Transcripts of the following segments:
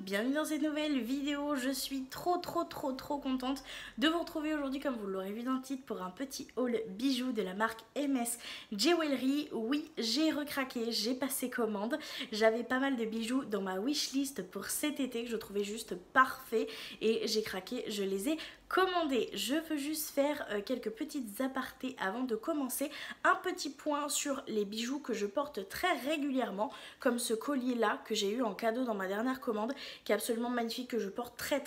bienvenue dans cette nouvelle vidéo. Je suis trop contente de vous retrouver aujourd'hui, comme vous l'aurez vu dans le titre, pour un petit haul bijoux de la marque MS Jewelry. Oui, j'ai recraqué, j'ai passé commande. J'avais pas mal de bijoux dans ma wishlist pour cet été que je trouvais juste parfait et j'ai craqué, je les ai commandés. Je veux juste faire quelques petites apartés avant de commencer. Un petit point sur les bijoux que je porte très régulièrement, comme ce collier là que j'ai eu en cadeau dans ma dernière commande, qui est absolument magnifique, que je porte très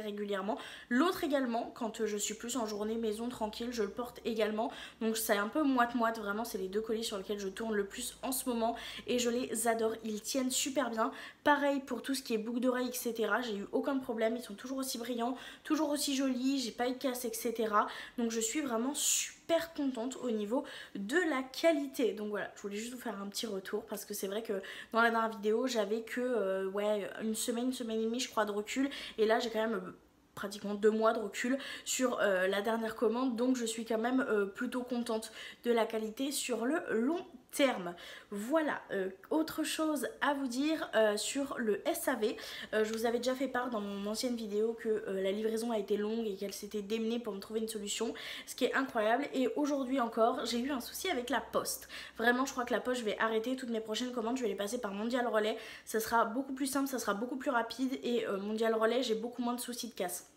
régulièrement. L'autre également, quand je suis plus en journée maison tranquille, je le porte également. Donc c'est un peu moite-moite, vraiment c'est les deux colliers sur lesquels je tourne le plus en ce moment et je les adore, ils tiennent super bien. Pareil pour tout ce qui est boucle d'oreilles, etc. J'ai eu aucun problème, ils sont toujours aussi brillants, toujours aussi jolis, j'ai pas eu de casse, etc. Donc je suis vraiment super contente au niveau de la qualité. Donc voilà, je voulais juste vous faire un petit retour parce que c'est vrai que dans la dernière vidéo j'avais que une semaine et demie je crois de recul, et là j'ai quand même pratiquement 2 mois de recul sur la dernière commande, donc je suis quand même plutôt contente de la qualité sur le long terme. Voilà, autre chose à vous dire sur le SAV. Je vous avais déjà fait part dans mon ancienne vidéo que la livraison a été longue et qu'elle s'était démenée pour me trouver une solution, ce qui est incroyable. Et aujourd'hui encore, j'ai eu un souci avec la poste. Vraiment, je crois que la poste, je vais arrêter toutes mes prochaines commandes, je vais les passer par Mondial Relais. Ça sera beaucoup plus simple, ça sera beaucoup plus rapide, et Mondial Relais, j'ai beaucoup moins de soucis de casse.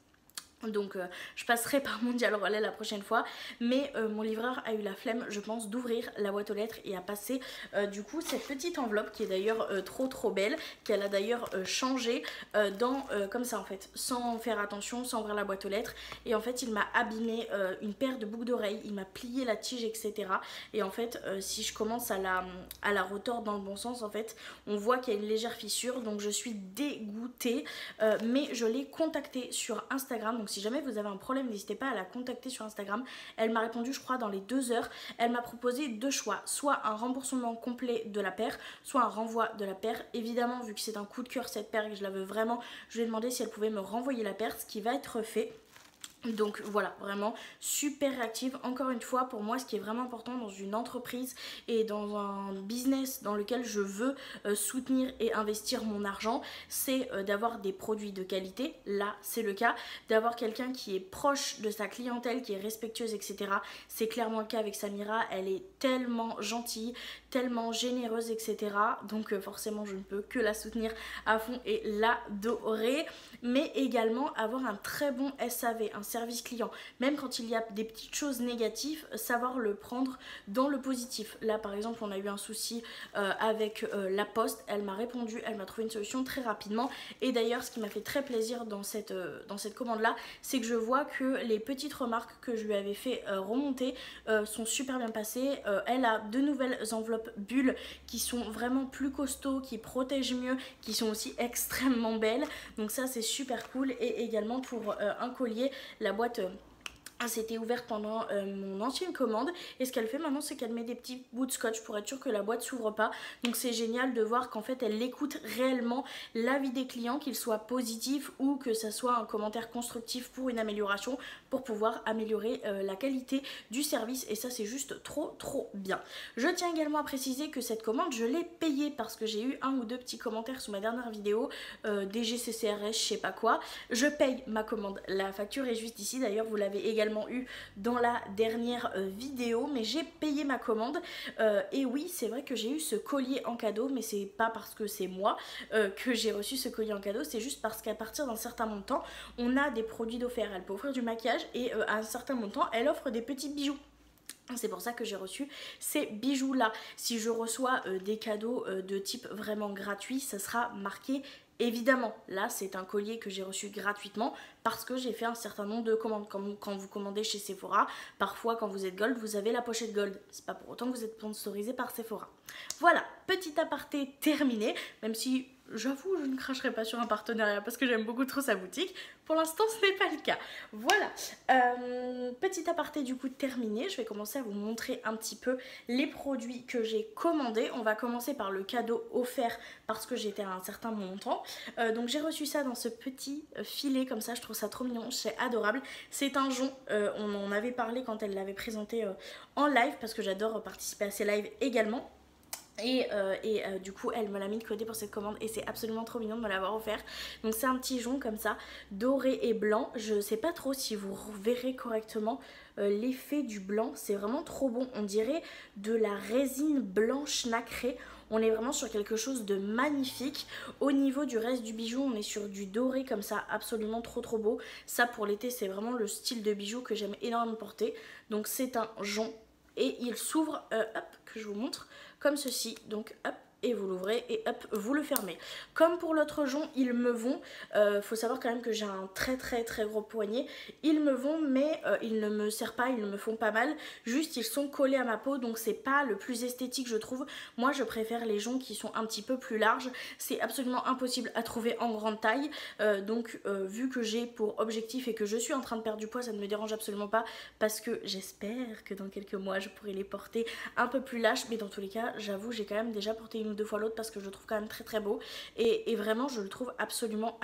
Donc je passerai par Mondial Relais la prochaine fois, mais mon livreur a eu la flemme, je pense, d'ouvrir la boîte aux lettres et a passé du coup cette petite enveloppe qui est d'ailleurs trop belle, qu'elle a d'ailleurs changé comme ça en fait, sans faire attention, sans ouvrir la boîte aux lettres. Et en fait il m'a abîmé une paire de boucles d'oreilles, il m'a plié la tige, etc. Et en fait si je commence à la retordre dans le bon sens, en fait on voit qu'il y a une légère fissure, donc je suis dégoûtée. Mais je l'ai contactée sur Instagram, donc si jamais vous avez un problème, n'hésitez pas à la contacter sur Instagram. Elle m'a répondu, je crois, dans les 2 heures. Elle m'a proposé 2 choix, soit un remboursement complet de la paire, soit un renvoi de la paire. Évidemment, vu que c'est un coup de cœur cette paire et que je la veux vraiment, je lui ai demandé si elle pouvait me renvoyer la paire, ce qui va être fait. Donc voilà, vraiment super réactive. Encore une fois, pour moi ce qui est vraiment important dans une entreprise et dans un business dans lequel je veux soutenir et investir mon argent, c'est d'avoir des produits de qualité. Là c'est le cas, d'avoir quelqu'un qui est proche de sa clientèle, qui est respectueuse, etc. C'est clairement le cas avec Samira, elle est tellement gentille, tellement généreuse, etc. Donc forcément je ne peux que la soutenir à fond et l'adorer. Mais également avoir un très bon SAV, un service client. Même quand il y a des petites choses négatives, savoir le prendre dans le positif. Là par exemple on a eu un souci avec la poste, elle m'a répondu, elle m'a trouvé une solution très rapidement. Et d'ailleurs ce qui m'a fait très plaisir dans cette commande là, c'est que je vois que les petites remarques que je lui avais fait remonter sont super bien passées. Elle a de nouvelles enveloppes bulles qui sont vraiment plus costauds, qui protègent mieux, qui sont aussi extrêmement belles. Donc ça c'est super cool. Et également pour un collier, la boîte s'était ouverte pendant mon ancienne commande, et ce qu'elle fait maintenant c'est qu'elle met des petits bouts de scotch pour être sûre que la boîte s'ouvre pas. Donc c'est génial de voir qu'en fait elle écoute réellement l'avis des clients, qu'il soit positif ou que ça soit un commentaire constructif pour une amélioration, pour pouvoir améliorer la qualité du service, et ça c'est juste trop bien. Je tiens également à préciser que cette commande je l'ai payée parce que j'ai eu un ou deux petits commentaires sous ma dernière vidéo, DGCCRS je sais pas quoi. Je paye ma commande, la facture est juste ici, d'ailleurs vous l'avez également eu dans la dernière vidéo, mais j'ai payé ma commande. Et oui c'est vrai que j'ai eu ce collier en cadeau, mais c'est pas parce que c'est moi que j'ai reçu ce collier en cadeau, c'est juste parce qu'à partir d'un certain montant on a des produits d'offert. Elle peut offrir du maquillage et à un certain montant elle offre des petits bijoux. C'est pour ça que j'ai reçu ces bijoux là. Si je reçois des cadeaux de type vraiment gratuit, ça sera marqué évidemment. Là c'est un collier que j'ai reçu gratuitement parce que j'ai fait un certain nombre de commandes. Comme quand vous commandez chez Sephora, parfois quand vous êtes gold vous avez la pochette gold, c'est pas pour autant que vous êtes sponsorisé par Sephora. Voilà, petit aparté terminé, même si j'avoue je ne cracherai pas sur un partenariat parce que j'aime beaucoup trop sa boutique. Pour l'instant ce n'est pas le cas. Voilà, petit aparté du coup terminé. Je vais commencer à vous montrer un petit peu les produits que j'ai commandés. On va commencer par le cadeau offert parce que j'étais à un certain montant. Donc j'ai reçu ça dans ce petit filet comme ça, je trouve ça trop mignon, c'est adorable. C'est un jonc, on en avait parlé quand elle l'avait présenté en live parce que j'adore participer à ces lives également. Du coup elle me l'a mis de côté pour cette commande et c'est absolument trop mignon de me l'avoir offert. Donc c'est un petit jonc comme ça, doré et blanc. Je sais pas trop si vous verrez correctement l'effet du blanc, c'est vraiment trop bon. On dirait de la résine blanche nacrée. On est vraiment sur quelque chose de magnifique. Au niveau du reste du bijou, on est sur du doré comme ça, absolument trop beau. Ça pour l'été, c'est vraiment le style de bijou que j'aime énormément porter. Donc c'est un jonc et il s'ouvre, hop, que je vous montre, comme ceci. Donc hop, et vous l'ouvrez et hop, vous le fermez. Comme pour l'autre jonc, ils me vont. Faut savoir quand même que j'ai un très gros poignet. Ils me vont, mais ils ne me serrent pas, ils ne me font pas mal. Juste, ils sont collés à ma peau, donc c'est pas le plus esthétique, je trouve. Moi, je préfère les joncs qui sont un petit peu plus larges. C'est absolument impossible à trouver en grande taille. Vu que j'ai pour objectif et que je suis en train de perdre du poids, ça ne me dérange absolument pas parce que j'espère que dans quelques mois, je pourrai les porter un peu plus lâches. Mais dans tous les cas, j'avoue, j'ai quand même déjà porté une ou deux fois l'autre parce que je le trouve quand même très beau et vraiment je le trouve absolument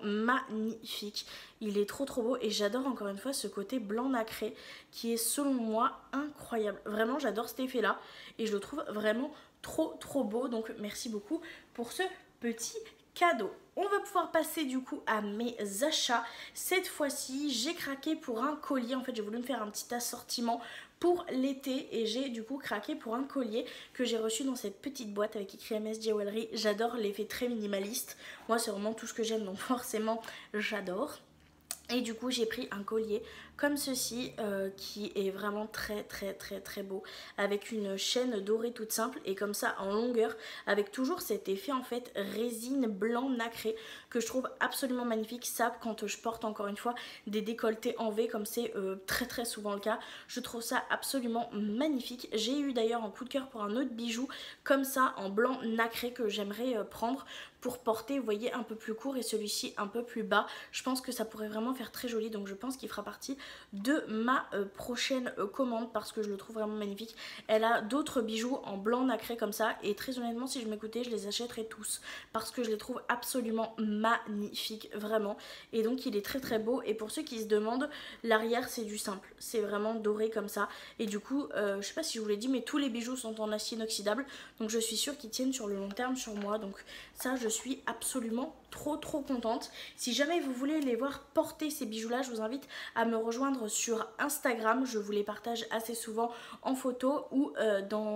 magnifique. Il est trop beau et j'adore encore une fois ce côté blanc nacré qui est selon moi incroyable. Vraiment j'adore cet effet là et je le trouve vraiment trop beau. Donc merci beaucoup pour ce petit cadeau. On va pouvoir passer du coup à mes achats. Cette fois-ci, j'ai craqué pour un collier. En fait, j'ai voulu me faire un petit assortiment pour l'été et j'ai du coup craqué pour un collier que j'ai reçu dans cette petite boîte avec écrit MS Jewelry. J'adore l'effet très minimaliste. Moi, c'est vraiment tout ce que j'aime, donc forcément, j'adore. Et du coup j'ai pris un collier comme ceci qui est vraiment très beau, avec une chaîne dorée toute simple et comme ça en longueur, avec toujours cet effet en fait résine blanc nacré que je trouve absolument magnifique. Ça, quand je porte encore une fois des décolletés en V comme c'est très souvent le cas, je trouve ça absolument magnifique. J'ai eu d'ailleurs un coup de cœur pour un autre bijou comme ça en blanc nacré que j'aimerais prendre pour porter, vous voyez, un peu plus court et celui-ci un peu plus bas. Je pense que ça pourrait vraiment faire très joli, donc je pense qu'il fera partie de ma prochaine commande parce que je le trouve vraiment magnifique. Elle a d'autres bijoux en blanc nacré comme ça et très honnêtement, si je m'écoutais, je les achèterais tous parce que je les trouve absolument magnifiques, vraiment. Et donc il est très beau et pour ceux qui se demandent, l'arrière c'est du simple, c'est vraiment doré comme ça et du coup, je sais pas si je vous l'ai dit, mais tous les bijoux sont en acier inoxydable, donc je suis sûre qu'ils tiennent sur le long terme sur moi, donc ça je suis absolument trop contente. Si jamais vous voulez les voir porter ces bijoux là, je vous invite à me rejoindre sur Instagram, je vous les partage assez souvent en photo ou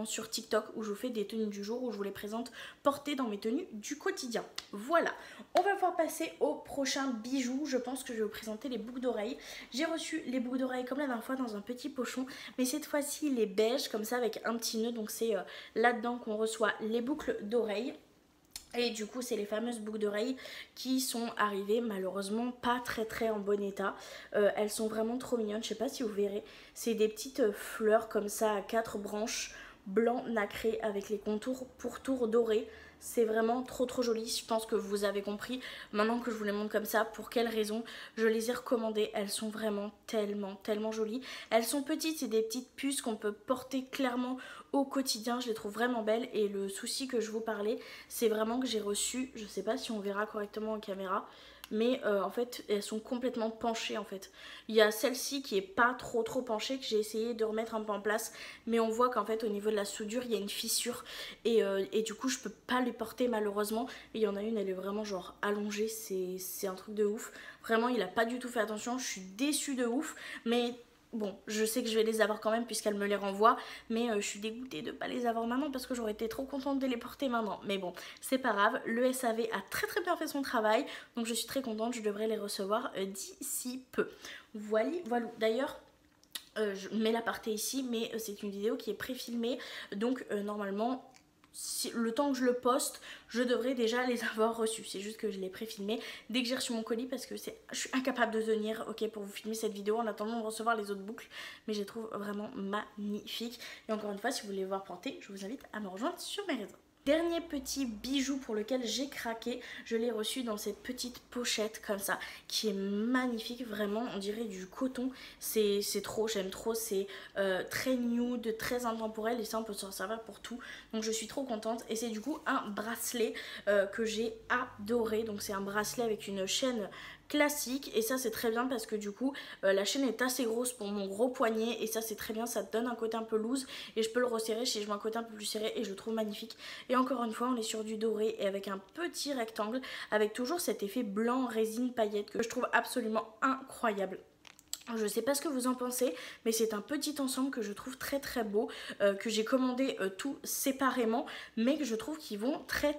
sur TikTok où je vous fais des tenues du jour où je vous les présente portées dans mes tenues du quotidien. Voilà, on va pouvoir passer au prochain bijou. Je pense que je vais vous présenter les boucles d'oreilles. J'ai reçu les boucles d'oreilles comme la dernière fois dans un petit pochon, mais cette fois-ci les beiges comme ça avec un petit nœud, donc c'est là-dedans qu'on reçoit les boucles d'oreilles. Et du coup c'est les fameuses boucles d'oreilles qui sont arrivées malheureusement pas très en bon état. Elles sont vraiment trop mignonnes, je sais pas si vous verrez. C'est des petites fleurs comme ça à 4 branches blanc nacré avec les contours pourtours dorés. C'est vraiment trop joli. Je pense que vous avez compris maintenant que je vous les montre comme ça pour quelles raisons je les ai recommandées. Elles sont vraiment tellement jolies. Elles sont petites, c'est des petites puces qu'on peut porter clairement au quotidien. Je les trouve vraiment belles et le souci que je vous parlais, c'est vraiment que j'ai reçu, je sais pas si on verra correctement en caméra, mais en fait elles sont complètement penchées en fait. Il y a celle-ci qui est pas trop penchée que j'ai essayé de remettre un peu en place, mais on voit qu'en fait au niveau de la soudure il y a une fissure et du coup je peux pas les porter malheureusement. Et il y en a une, elle est vraiment genre allongée, c'est un truc de ouf. Vraiment il a pas du tout fait attention, je suis déçue de ouf, mais bon, je sais que je vais les avoir quand même puisqu'elle me les renvoie, mais je suis dégoûtée de ne pas les avoir maintenant parce que j'aurais été trop contente de les porter maintenant. Mais bon, c'est pas grave, le SAV a très bien fait son travail, donc je suis très contente, je devrais les recevoir d'ici peu. Voilà. D'ailleurs, je mets l'aparté ici, mais c'est une vidéo qui est pré-filmée, donc normalement... le temps que je le poste, je devrais déjà les avoir reçus. C'est juste que je l'ai pré-filmé dès que j'ai reçu mon colis parce que je suis incapable de tenir pour vous filmer cette vidéo en attendant de recevoir les autres boucles. Mais je les trouve vraiment magnifiques. Et encore une fois, si vous voulez les voir porter, je vous invite à me rejoindre sur mes réseaux. Dernier petit bijou pour lequel j'ai craqué, je l'ai reçu dans cette petite pochette comme ça, qui est magnifique, vraiment, on dirait du coton, c'est trop, j'aime trop, c'est très nude, très intemporel et ça on peut s'en servir pour tout, donc je suis trop contente. Et c'est du coup un bracelet que j'ai adoré, donc c'est un bracelet avec une chaîne classique et ça c'est très bien parce que du coup la chaîne est assez grosse pour mon gros poignet et ça c'est très bien, ça te donne un côté un peu loose et je peux le resserrer si je veux un côté un peu plus serré et je le trouve magnifique. Et encore une fois on est sur du doré et avec un petit rectangle avec toujours cet effet blanc résine paillette que je trouve absolument incroyable. Je sais pas ce que vous en pensez, mais c'est un petit ensemble que je trouve très très beau, que j'ai commandé tout séparément, mais que je trouve qu'ils vont très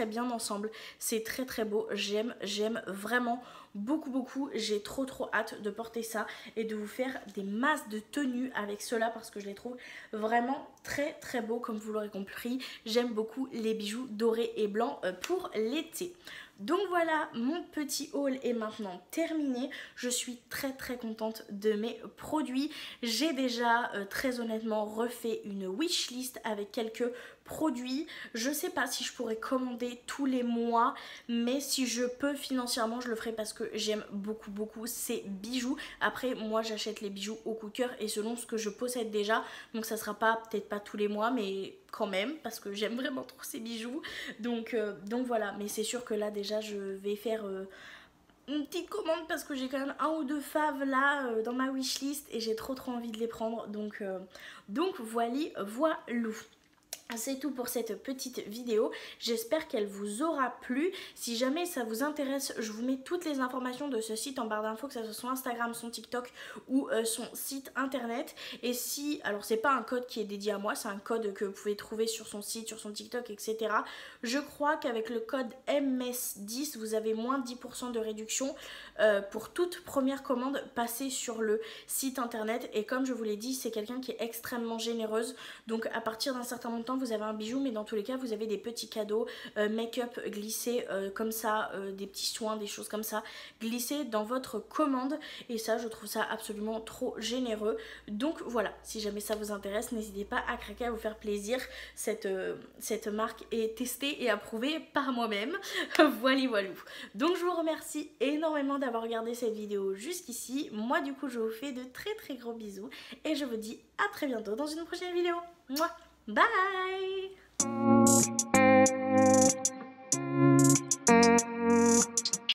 bien ensemble. C'est très très beau, j'aime vraiment beaucoup, j'ai trop hâte de porter ça et de vous faire des masses de tenues avec cela parce que je les trouve vraiment très beaux comme vous l'aurez compris. J'aime beaucoup les bijoux dorés et blancs pour l'été. Donc voilà, mon petit haul est maintenant terminé. Je suis très contente de mes produits. J'ai déjà très honnêtement refait une wishlist avec quelques produits. Je sais pas si je pourrais commander tous les mois, mais si je peux financièrement, je le ferai parce que j'aime beaucoup ces bijoux. Après, moi j'achète les bijoux au coup de cœur et selon ce que je possède déjà. Donc ça sera peut-être pas tous les mois, mais quand même parce que j'aime vraiment trop ces bijoux. Donc voilà, mais c'est sûr que là déjà je vais faire une petite commande parce que j'ai quand même un ou deux faves là dans ma wishlist et j'ai trop envie de les prendre. Donc voilou. C'est tout pour cette petite vidéo, j'espère qu'elle vous aura plu. Si jamais ça vous intéresse, je vous mets toutes les informations de ce site en barre d'infos, que ce soit son Instagram, son TikTok ou son site internet. Et si, alors c'est pas un code qui est dédié à moi, c'est un code que vous pouvez trouver sur son site, sur son TikTok, etc. Je crois qu'avec le code MS10, vous avez moins de 10% de réduction pour toute première commande passée sur le site internet. Et comme je vous l'ai dit, c'est quelqu'un qui est extrêmement généreuse, donc à partir d'un certain montant vous avez un bijou, mais dans tous les cas vous avez des petits cadeaux make-up glissés comme ça, des petits soins, des choses comme ça glissés dans votre commande et ça je trouve ça absolument trop généreux. Donc voilà, si jamais ça vous intéresse, n'hésitez pas à craquer, à vous faire plaisir. Cette marque est testée et approuvée par moi-même. Voilou. Donc je vous remercie énormément d'avoir regardé cette vidéo jusqu'ici. Moi du coup je vous fais de très gros bisous et je vous dis à très bientôt dans une prochaine vidéo. Mouah. Bye!